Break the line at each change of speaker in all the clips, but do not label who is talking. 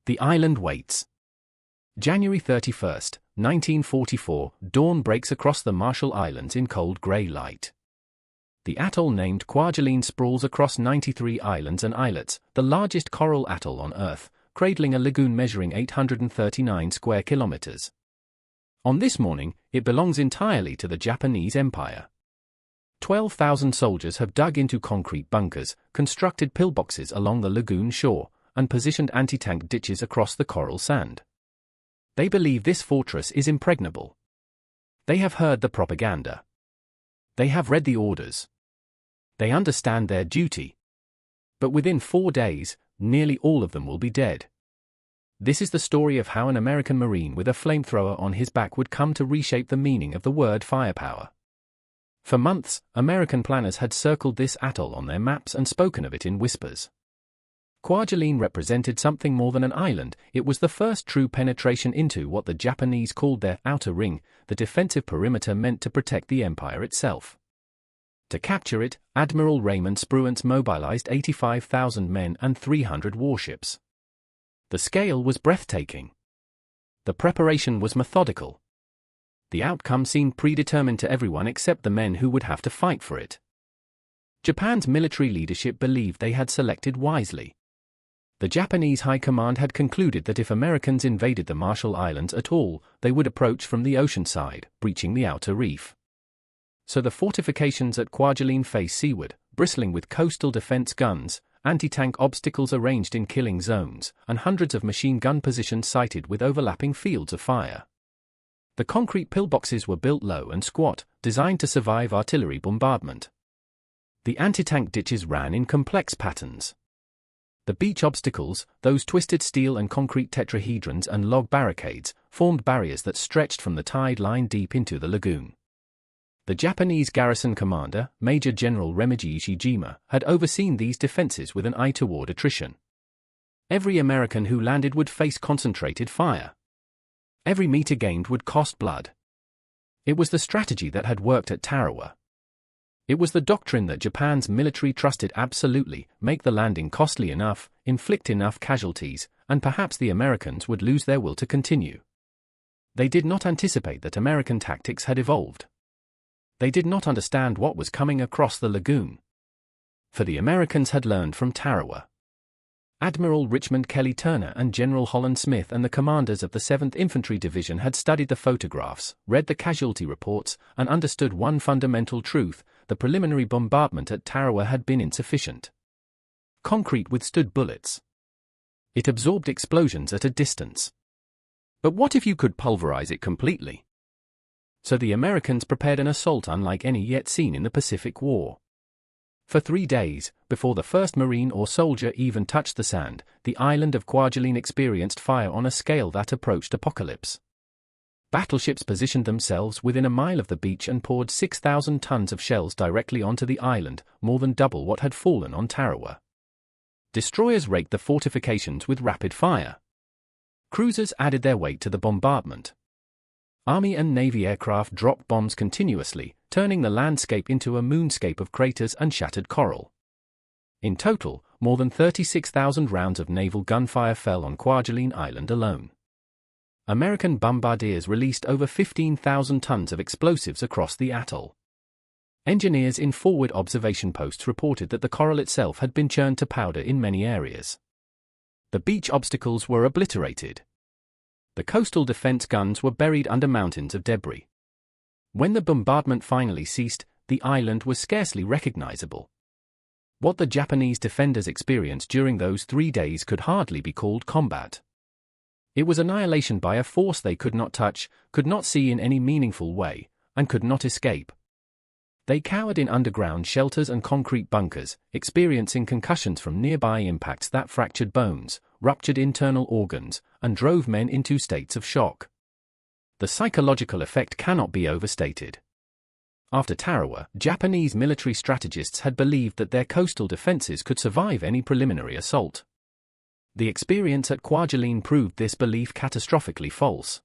The island waits. January 31st, 1944, dawn breaks across the Marshall Islands in cold grey light. The atoll named Kwajalein sprawls across 93 islands and islets, the largest coral atoll on Earth, cradling a lagoon measuring 839 square kilometers. On this morning, it belongs entirely to the Japanese Empire. 12,000 soldiers have dug into concrete bunkers, constructed pillboxes along the lagoon shore, and positioned anti-tank ditches across the coral sand. They believe this fortress is impregnable. They have heard the propaganda. They have read the orders. They understand their duty. But within 4 days, nearly all of them will be dead. This is the story of how an American Marine with a flamethrower on his back would come to reshape the meaning of the word firepower. For months, American planners had circled this atoll on their maps and spoken of it in whispers. Kwajalein represented something more than an island. It was the first true penetration into what the Japanese called their outer ring, the defensive perimeter meant to protect the empire itself. To capture it, Admiral Raymond Spruance mobilized 85,000 men and 300 warships. The scale was breathtaking. The preparation was methodical. The outcome seemed predetermined to everyone except the men who would have to fight for it. Japan's military leadership believed they had selected wisely. The Japanese High Command had concluded that if Americans invaded the Marshall Islands at all, they would approach from the ocean side, breaching the outer reef. So the fortifications at Kwajalein face seaward, bristling with coastal defense guns, anti-tank obstacles arranged in killing zones, and hundreds of machine gun positions sited with overlapping fields of fire. The concrete pillboxes were built low and squat, designed to survive artillery bombardment. The anti-tank ditches ran in complex patterns. The beach obstacles, those twisted steel and concrete tetrahedrons and log barricades, formed barriers that stretched from the tide line deep into the lagoon. The Japanese garrison commander, Major General Remigi Ishijima, had overseen these defenses with an eye toward attrition. Every American who landed would face concentrated fire. Every meter gained would cost blood. It was the strategy that had worked at Tarawa. It was the doctrine that Japan's military trusted absolutely: make the landing costly enough, inflict enough casualties, and perhaps the Americans would lose their will to continue. They did not anticipate that American tactics had evolved. They did not understand what was coming across the lagoon. For the Americans had learned from Tarawa. Admiral Richmond Kelly Turner and General Holland Smith and the commanders of the 7th Infantry Division had studied the photographs, read the casualty reports, and understood one fundamental truth: the preliminary bombardment at Tarawa had been insufficient. Concrete withstood bullets. It absorbed explosions at a distance. But what if you could pulverize it completely? So the Americans prepared an assault unlike any yet seen in the Pacific War. For 3 days, before the first Marine or soldier even touched the sand, the island of Kwajalein experienced fire on a scale that approached apocalypse. Battleships positioned themselves within a mile of the beach and poured 6,000 tons of shells directly onto the island, more than double what had fallen on Tarawa. Destroyers raked the fortifications with rapid fire. Cruisers added their weight to the bombardment. Army and Navy aircraft dropped bombs continuously, turning the landscape into a moonscape of craters and shattered coral. In total, more than 36,000 rounds of naval gunfire fell on Kwajalein Island alone. American bombardiers released over 15,000 tons of explosives across the atoll. Engineers in forward observation posts reported that the coral itself had been churned to powder in many areas. The beach obstacles were obliterated. The coastal defense guns were buried under mountains of debris. When the bombardment finally ceased, the island was scarcely recognizable. What the Japanese defenders experienced during those 3 days could hardly be called combat. It was annihilation by a force they could not touch, could not see in any meaningful way, and could not escape. They cowered in underground shelters and concrete bunkers, experiencing concussions from nearby impacts that fractured bones, ruptured internal organs, and drove men into states of shock. The psychological effect cannot be overstated. After Tarawa, Japanese military strategists had believed that their coastal defenses could survive any preliminary assault. The experience at Kwajalein proved this belief catastrophically false.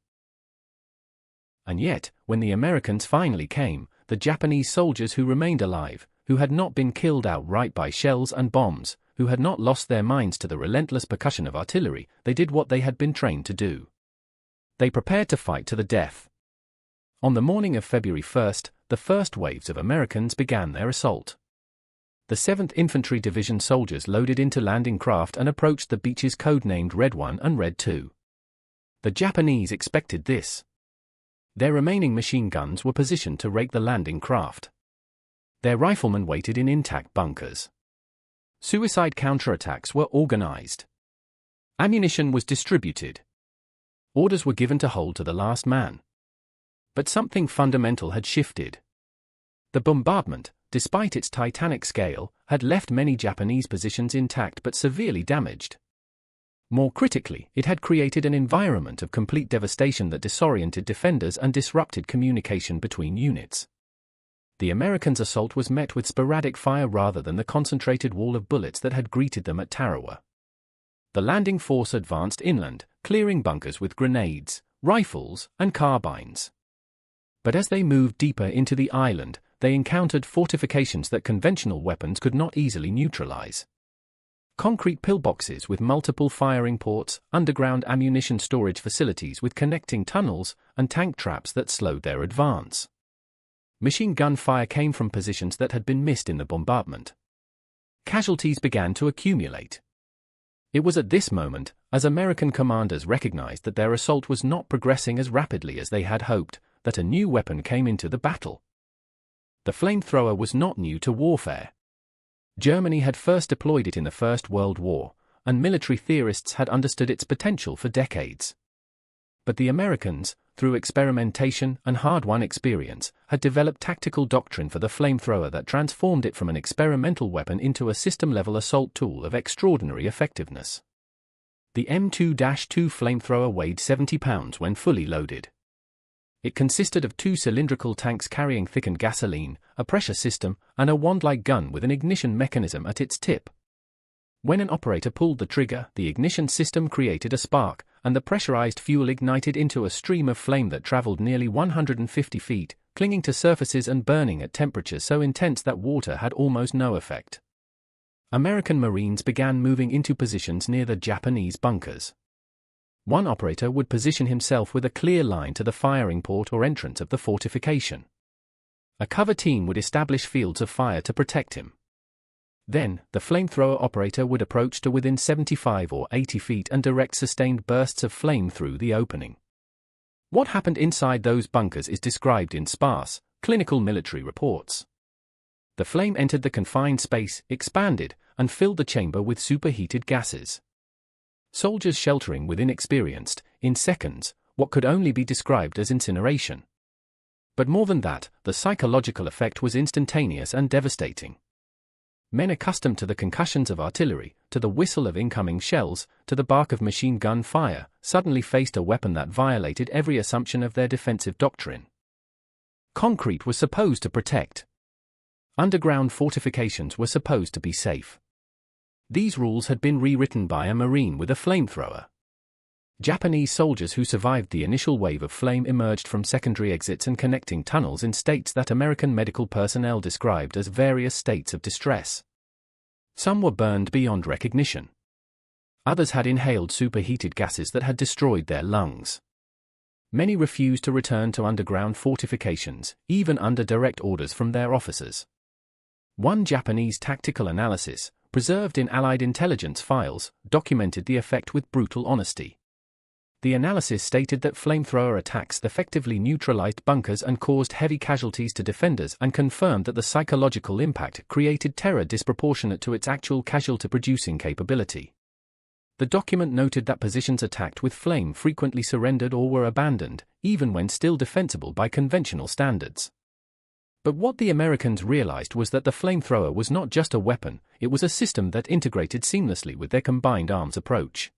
And yet, when the Americans finally came, the Japanese soldiers who remained alive, who had not been killed outright by shells and bombs, who had not lost their minds to the relentless percussion of artillery, they did what they had been trained to do. They prepared to fight to the death. On the morning of February 1st, the first waves of Americans began their assault. The 7th Infantry Division soldiers loaded into landing craft and approached the beaches codenamed Red 1 and Red 2. The Japanese expected this. Their remaining machine guns were positioned to rake the landing craft. Their riflemen waited in intact bunkers. Suicide counterattacks were organized. Ammunition was distributed. Orders were given to hold to the last man. But something fundamental had shifted. The bombardment, despite its titanic scale, had left many Japanese positions intact but severely damaged. More critically, it had created an environment of complete devastation that disoriented defenders and disrupted communication between units. The Americans' assault was met with sporadic fire rather than the concentrated wall of bullets that had greeted them at Tarawa. The landing force advanced inland, clearing bunkers with grenades, rifles, and carbines. But as they moved deeper into the island, they encountered fortifications that conventional weapons could not easily neutralize. Concrete pillboxes with multiple firing ports, underground ammunition storage facilities with connecting tunnels, and tank traps that slowed their advance. Machine gun fire came from positions that had been missed in the bombardment. Casualties began to accumulate. It was at this moment, as American commanders recognized that their assault was not progressing as rapidly as they had hoped, that a new weapon came into the battle. The flamethrower was not new to warfare. Germany had first deployed it in the First World War, and military theorists had understood its potential for decades. But the Americans, through experimentation and hard-won experience, had developed tactical doctrine for the flamethrower that transformed it from an experimental weapon into a system-level assault tool of extraordinary effectiveness. The M2-2 flamethrower weighed 70 pounds when fully loaded. It consisted of 2 cylindrical tanks carrying thickened gasoline, a pressure system, and a wand-like gun with an ignition mechanism at its tip. When an operator pulled the trigger, the ignition system created a spark, and the pressurized fuel ignited into a stream of flame that traveled nearly 150 feet, clinging to surfaces and burning at temperatures so intense that water had almost no effect. American Marines began moving into positions near the Japanese bunkers. One operator would position himself with a clear line to the firing port or entrance of the fortification. A cover team would establish fields of fire to protect him. Then, the flamethrower operator would approach to within 75 or 80 feet and direct sustained bursts of flame through the opening. What happened inside those bunkers is described in sparse, clinical military reports. The flame entered the confined space, expanded, and filled the chamber with superheated gases. Soldiers sheltering within experienced, in seconds, what could only be described as incineration. But more than that, the psychological effect was instantaneous and devastating. Men accustomed to the concussions of artillery, to the whistle of incoming shells, to the bark of machine gun fire, suddenly faced a weapon that violated every assumption of their defensive doctrine. Concrete was supposed to protect. Underground fortifications were supposed to be safe. These rules had been rewritten by a Marine with a flamethrower. Japanese soldiers who survived the initial wave of flame emerged from secondary exits and connecting tunnels in states that American medical personnel described as various states of distress. Some were burned beyond recognition. Others had inhaled superheated gases that had destroyed their lungs. Many refused to return to underground fortifications, even under direct orders from their officers. One Japanese tactical analysis, preserved in Allied intelligence files, documented the effect with brutal honesty. The analysis stated that flamethrower attacks effectively neutralized bunkers and caused heavy casualties to defenders and confirmed that the psychological impact created terror disproportionate to its actual casualty-producing capability. The document noted that positions attacked with flame frequently surrendered or were abandoned, even when still defensible by conventional standards. But what the Americans realized was that the flamethrower was not just a weapon, it was a system that integrated seamlessly with their combined arms approach.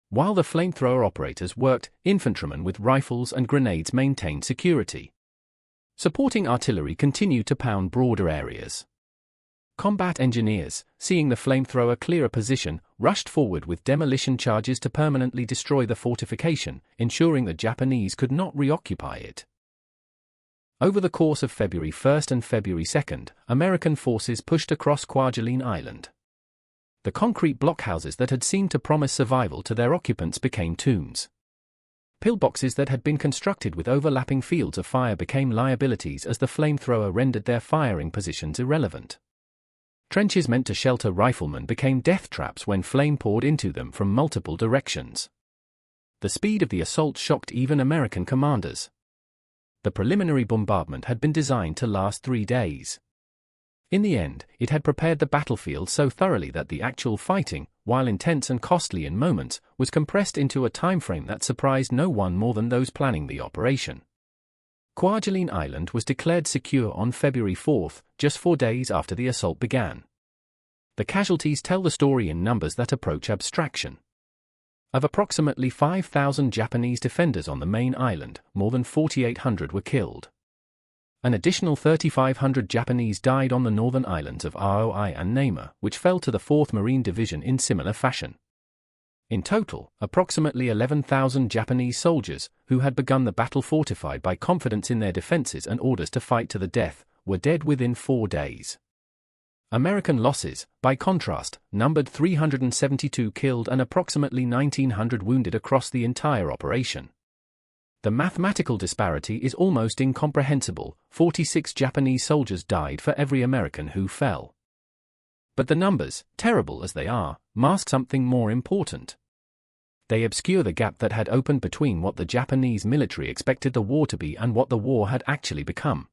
While the flamethrower operators worked, infantrymen with rifles and grenades maintained security. Supporting artillery continued to pound broader areas. Combat engineers, seeing the flamethrower clear a position, rushed forward with demolition charges to permanently destroy the fortification, ensuring the Japanese could not reoccupy it. Over the course of February 1st and February 2nd, American forces pushed across Kwajalein Island. The concrete blockhouses that had seemed to promise survival to their occupants became tombs. Pillboxes that had been constructed with overlapping fields of fire became liabilities as the flamethrower rendered their firing positions irrelevant. Trenches meant to shelter riflemen became death traps when flame poured into them from multiple directions. The speed of the assault shocked even American commanders. The preliminary bombardment had been designed to last 3 days. In the end, it had prepared the battlefield so thoroughly that the actual fighting, while intense and costly in moments, was compressed into a timeframe that surprised no one more than those planning the operation. Kwajalein Island was declared secure on February 4, just 4 days after the assault began. The casualties tell the story in numbers that approach abstraction. Of approximately 5,000 Japanese defenders on the main island, more than 4,800 were killed. An additional 3,500 Japanese died on the northern islands of WWII and Namur, which fell to the 4th Marine Division in similar fashion. In total, approximately 11,000 Japanese soldiers, who had begun the battle fortified by confidence in their defenses and orders to fight to the death, were dead within 4 days. American losses, by contrast, numbered 372 killed and approximately 1,900 wounded across the entire operation. The mathematical disparity is almost incomprehensible. 46 Japanese soldiers died for every American who fell. But the numbers, terrible as they are, mask something more important. They obscure the gap that had opened between what the Japanese military expected the war to be and what the war had actually become.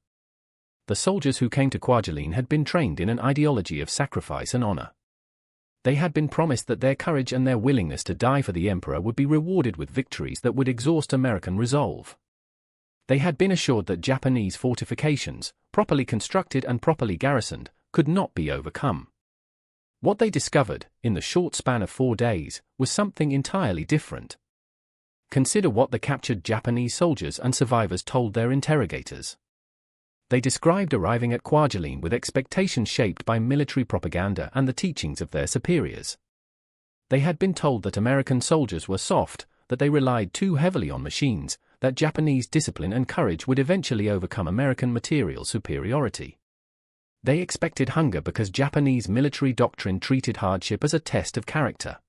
The soldiers who came to Kwajalein had been trained in an ideology of sacrifice and honor. They had been promised that their courage and their willingness to die for the emperor would be rewarded with victories that would exhaust American resolve. They had been assured that Japanese fortifications, properly constructed and properly garrisoned, could not be overcome. What they discovered, in the short span of 4 days, was something entirely different. Consider what the captured Japanese soldiers and survivors told their interrogators. They described arriving at Kwajalein with expectations shaped by military propaganda and the teachings of their superiors. They had been told that American soldiers were soft, that they relied too heavily on machines, that Japanese discipline and courage would eventually overcome American material superiority. They expected hunger because Japanese military doctrine treated hardship as a test of character.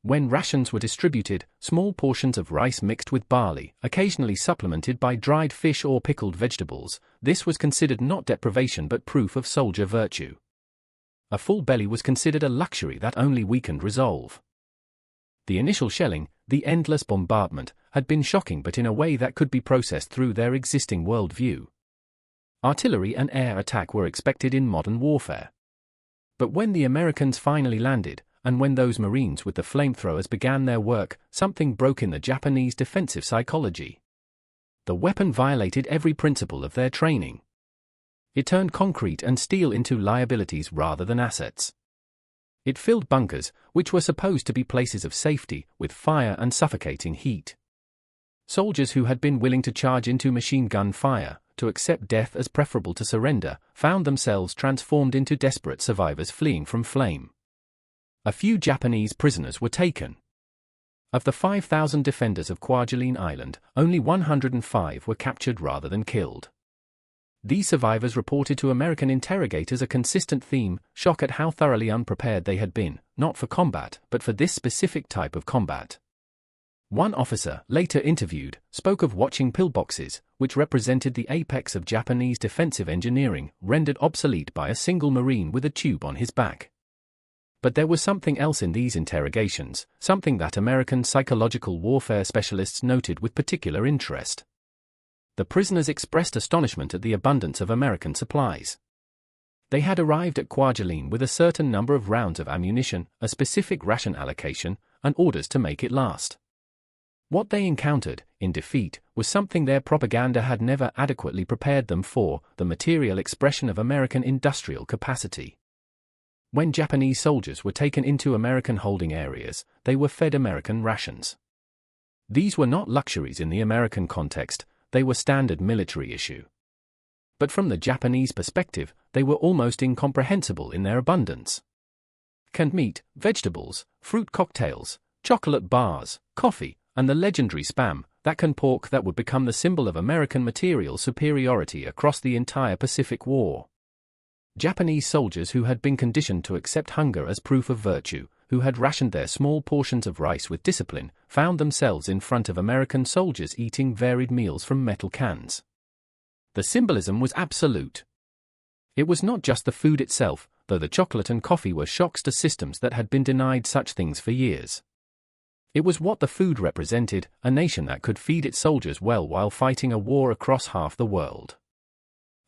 When rations were distributed, small portions of rice mixed with barley, occasionally supplemented by dried fish or pickled vegetables, this was considered not deprivation but proof of soldier virtue. A full belly was considered a luxury that only weakened resolve. The initial shelling, the endless bombardment, had been shocking but in a way that could be processed through their existing worldview. Artillery and air attack were expected in modern warfare. But when the Americans finally landed, and when those Marines with the flamethrowers began their work, something broke in the Japanese defensive psychology. The weapon violated every principle of their training. It turned concrete and steel into liabilities rather than assets. It filled bunkers, which were supposed to be places of safety, with fire and suffocating heat. Soldiers who had been willing to charge into machine gun fire, to accept death as preferable to surrender, found themselves transformed into desperate survivors fleeing from flame. A few Japanese prisoners were taken. Of the 5,000 defenders of Kwajalein Island, only 105 were captured rather than killed. These survivors reported to American interrogators a consistent theme: shock at how thoroughly unprepared they had been, not for combat, but for this specific type of combat. One officer, later interviewed, spoke of watching pillboxes, which represented the apex of Japanese defensive engineering, rendered obsolete by a single Marine with a tube on his back. But there was something else in these interrogations, something that American psychological warfare specialists noted with particular interest. The prisoners expressed astonishment at the abundance of American supplies. They had arrived at Kwajalein with a certain number of rounds of ammunition, a specific ration allocation, and orders to make it last. What they encountered, in defeat, was something their propaganda had never adequately prepared them for: the material expression of American industrial capacity. When Japanese soldiers were taken into American holding areas, they were fed American rations. These were not luxuries in the American context, they were standard military issue. But from the Japanese perspective, they were almost incomprehensible in their abundance. Canned meat, vegetables, fruit cocktails, chocolate bars, coffee, and the legendary Spam, that canned pork that would become the symbol of American material superiority across the entire Pacific War. Japanese soldiers who had been conditioned to accept hunger as proof of virtue, who had rationed their small portions of rice with discipline, found themselves in front of American soldiers eating varied meals from metal cans. The symbolism was absolute. It was not just the food itself, though the chocolate and coffee were shocks to systems that had been denied such things for years. It was what the food represented, a nation that could feed its soldiers well while fighting a war across half the world.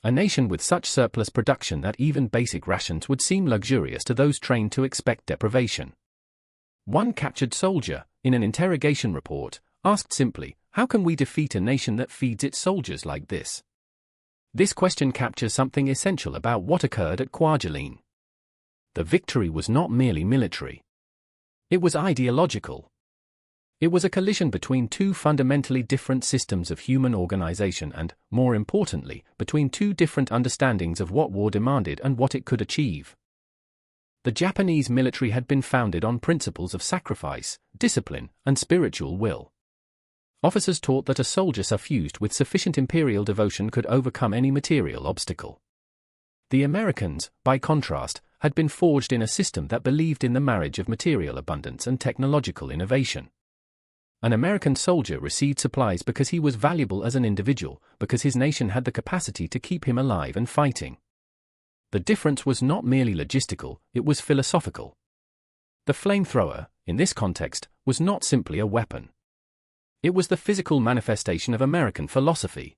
A nation with such surplus production that even basic rations would seem luxurious to those trained to expect deprivation. One captured soldier, in an interrogation report, asked simply, "How can we defeat a nation that feeds its soldiers like this?" This question captures something essential about what occurred at Kwajalein. The victory was not merely military. It was ideological. It was a collision between two fundamentally different systems of human organization and, more importantly, between two different understandings of what war demanded and what it could achieve. The Japanese military had been founded on principles of sacrifice, discipline, and spiritual will. Officers taught that a soldier suffused with sufficient imperial devotion could overcome any material obstacle. The Americans, by contrast, had been forged in a system that believed in the marriage of material abundance and technological innovation. An American soldier received supplies because he was valuable as an individual, because his nation had the capacity to keep him alive and fighting. The difference was not merely logistical, it was philosophical. The flamethrower, in this context, was not simply a weapon. It was the physical manifestation of American philosophy.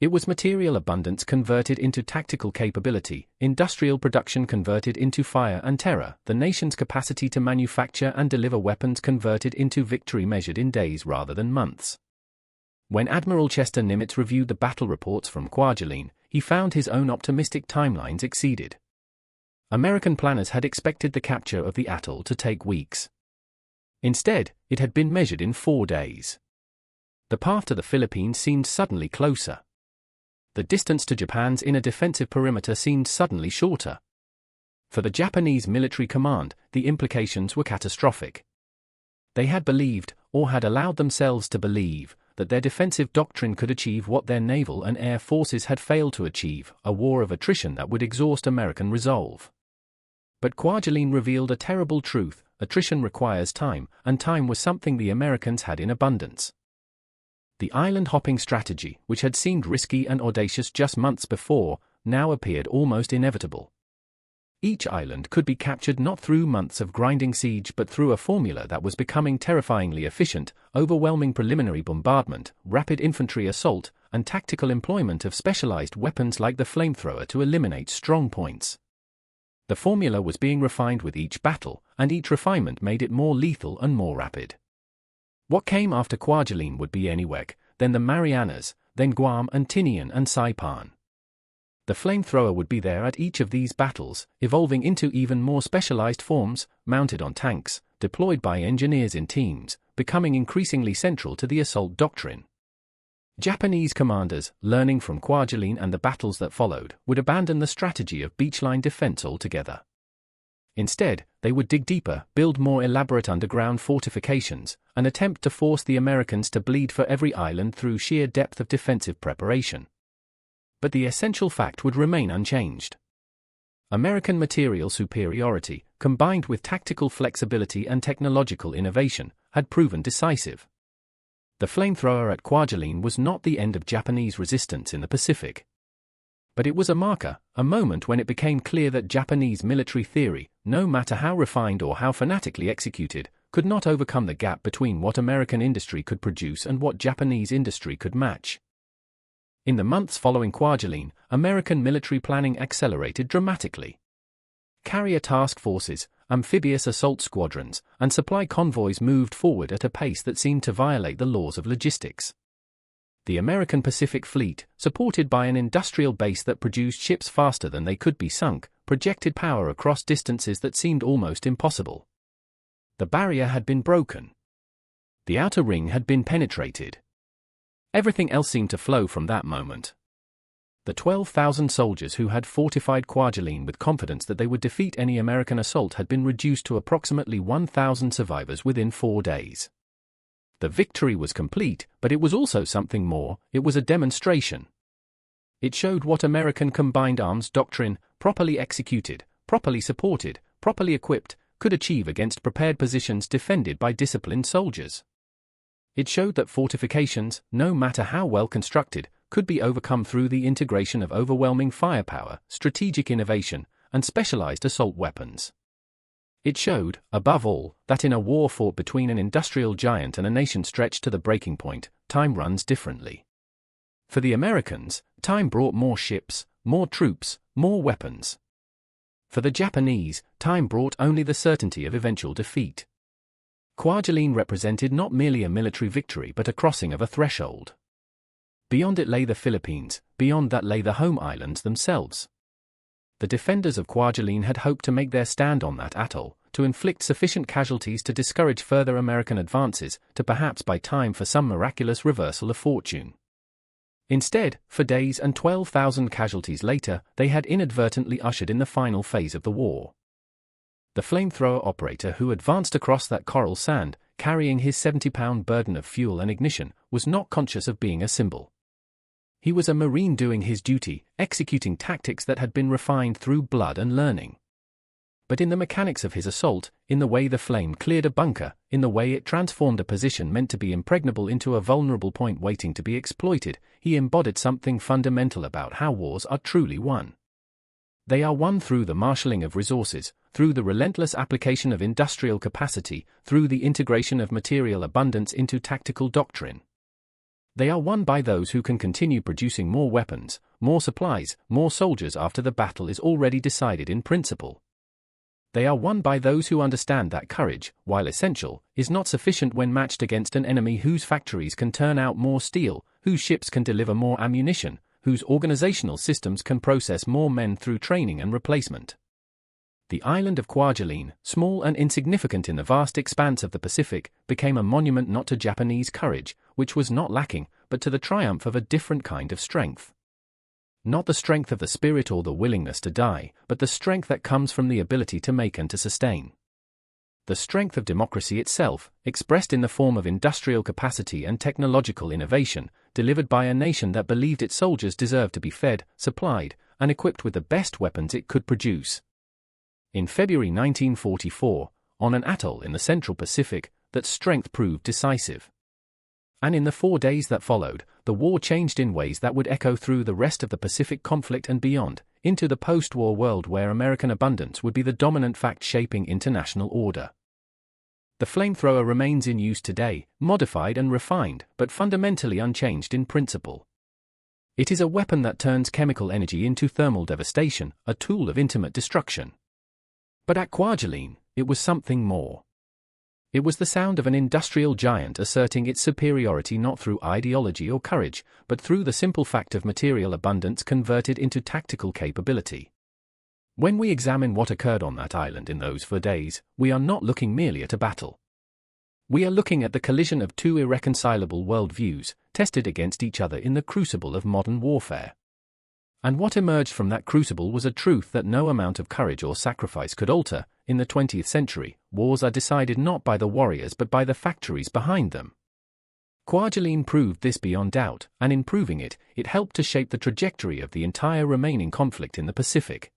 It was material abundance converted into tactical capability, industrial production converted into fire and terror, the nation's capacity to manufacture and deliver weapons converted into victory measured in days rather than months. When Admiral Chester Nimitz reviewed the battle reports from Kwajalein, he found his own optimistic timelines exceeded. American planners had expected the capture of the atoll to take weeks. Instead, it had been measured in 4 days. The path to the Philippines seemed suddenly closer. The distance to Japan's inner defensive perimeter seemed suddenly shorter. For the Japanese military command, the implications were catastrophic. They had believed, or had allowed themselves to believe, that their defensive doctrine could achieve what their naval and air forces had failed to achieve, a war of attrition that would exhaust American resolve. But Kwajalein revealed a terrible truth: attrition requires time, and time was something the Americans had in abundance. The island-hopping strategy, which had seemed risky and audacious just months before, now appeared almost inevitable. Each island could be captured not through months of grinding siege but through a formula that was becoming terrifyingly efficient: overwhelming preliminary bombardment, rapid infantry assault, and tactical employment of specialized weapons like the flamethrower to eliminate strong points. The formula was being refined with each battle, and each refinement made it more lethal and more rapid. What came after Kwajalein would be Eniwetok, then the Marianas, then Guam and Tinian and Saipan. The flamethrower would be there at each of these battles, evolving into even more specialized forms, mounted on tanks, deployed by engineers in teams, becoming increasingly central to the assault doctrine. Japanese commanders, learning from Kwajalein and the battles that followed, would abandon the strategy of beachline defense altogether. Instead, they would dig deeper, build more elaborate underground fortifications, and attempt to force the Americans to bleed for every island through sheer depth of defensive preparation. But the essential fact would remain unchanged. American material superiority, combined with tactical flexibility and technological innovation, had proven decisive. The flamethrower at Kwajalein was not the end of Japanese resistance in the Pacific. But it was a marker, a moment when it became clear that Japanese military theory, no matter how refined or how fanatically executed, could not overcome the gap between what American industry could produce and what Japanese industry could match. In the months following Kwajalein, American military planning accelerated dramatically. Carrier task forces, amphibious assault squadrons, and supply convoys moved forward at a pace that seemed to violate the laws of logistics. The American Pacific Fleet, supported by an industrial base that produced ships faster than they could be sunk, projected power across distances that seemed almost impossible. The barrier had been broken. The outer ring had been penetrated. Everything else seemed to flow from that moment. The 12,000 soldiers who had fortified Kwajalein with confidence that they would defeat any American assault had been reduced to approximately 1,000 survivors within 4 days. The victory was complete, but it was also something more: it was a demonstration. It showed what American combined arms doctrine, properly executed, properly supported, properly equipped, could achieve against prepared positions defended by disciplined soldiers. It showed that fortifications, no matter how well constructed, could be overcome through the integration of overwhelming firepower, strategic innovation, and specialized assault weapons. It showed, above all, that in a war fought between an industrial giant and a nation stretched to the breaking point, time runs differently. For the Americans, time brought more ships, more troops, more weapons. For the Japanese, time brought only the certainty of eventual defeat. Kwajalein represented not merely a military victory but a crossing of a threshold. Beyond it lay the Philippines, beyond that lay the home islands themselves. The defenders of Kwajalein had hoped to make their stand on that atoll, to inflict sufficient casualties to discourage further American advances, to perhaps buy time for some miraculous reversal of fortune. Instead, for days and 12,000 casualties later, they had inadvertently ushered in the final phase of the war. The flamethrower operator who advanced across that coral sand, carrying his 70-pound burden of fuel and ignition, was not conscious of being a symbol. He was a Marine doing his duty, executing tactics that had been refined through blood and learning. But in the mechanics of his assault, in the way the flame cleared a bunker, in the way it transformed a position meant to be impregnable into a vulnerable point waiting to be exploited, he embodied something fundamental about how wars are truly won. They are won through the marshalling of resources, through the relentless application of industrial capacity, through the integration of material abundance into tactical doctrine. They are won by those who can continue producing more weapons, more supplies, more soldiers after the battle is already decided in principle. They are won by those who understand that courage, while essential, is not sufficient when matched against an enemy whose factories can turn out more steel, whose ships can deliver more ammunition, whose organizational systems can process more men through training and replacement. The island of Kwajalein, small and insignificant in the vast expanse of the Pacific, became a monument not to Japanese courage, which was not lacking, but to the triumph of a different kind of strength. Not the strength of the spirit or the willingness to die, but the strength that comes from the ability to make and to sustain. The strength of democracy itself, expressed in the form of industrial capacity and technological innovation, delivered by a nation that believed its soldiers deserved to be fed, supplied, and equipped with the best weapons it could produce. In February 1944, on an atoll in the Central Pacific, that strength proved decisive. And in the 4 days that followed, the war changed in ways that would echo through the rest of the Pacific conflict and beyond, into the post-war world where American abundance would be the dominant fact shaping international order. The flamethrower remains in use today, modified and refined, but fundamentally unchanged in principle. It is a weapon that turns chemical energy into thermal devastation, a tool of intimate destruction. But at Kwajalein, it was something more. It was the sound of an industrial giant asserting its superiority not through ideology or courage, but through the simple fact of material abundance converted into tactical capability. When we examine what occurred on that island in those 4 days, we are not looking merely at a battle. We are looking at the collision of two irreconcilable worldviews, tested against each other in the crucible of modern warfare. And what emerged from that crucible was a truth that no amount of courage or sacrifice could alter. In the 20th century, wars are decided not by the warriors but by the factories behind them. Kwajalein proved this beyond doubt, and in proving it, it helped to shape the trajectory of the entire remaining conflict in the Pacific.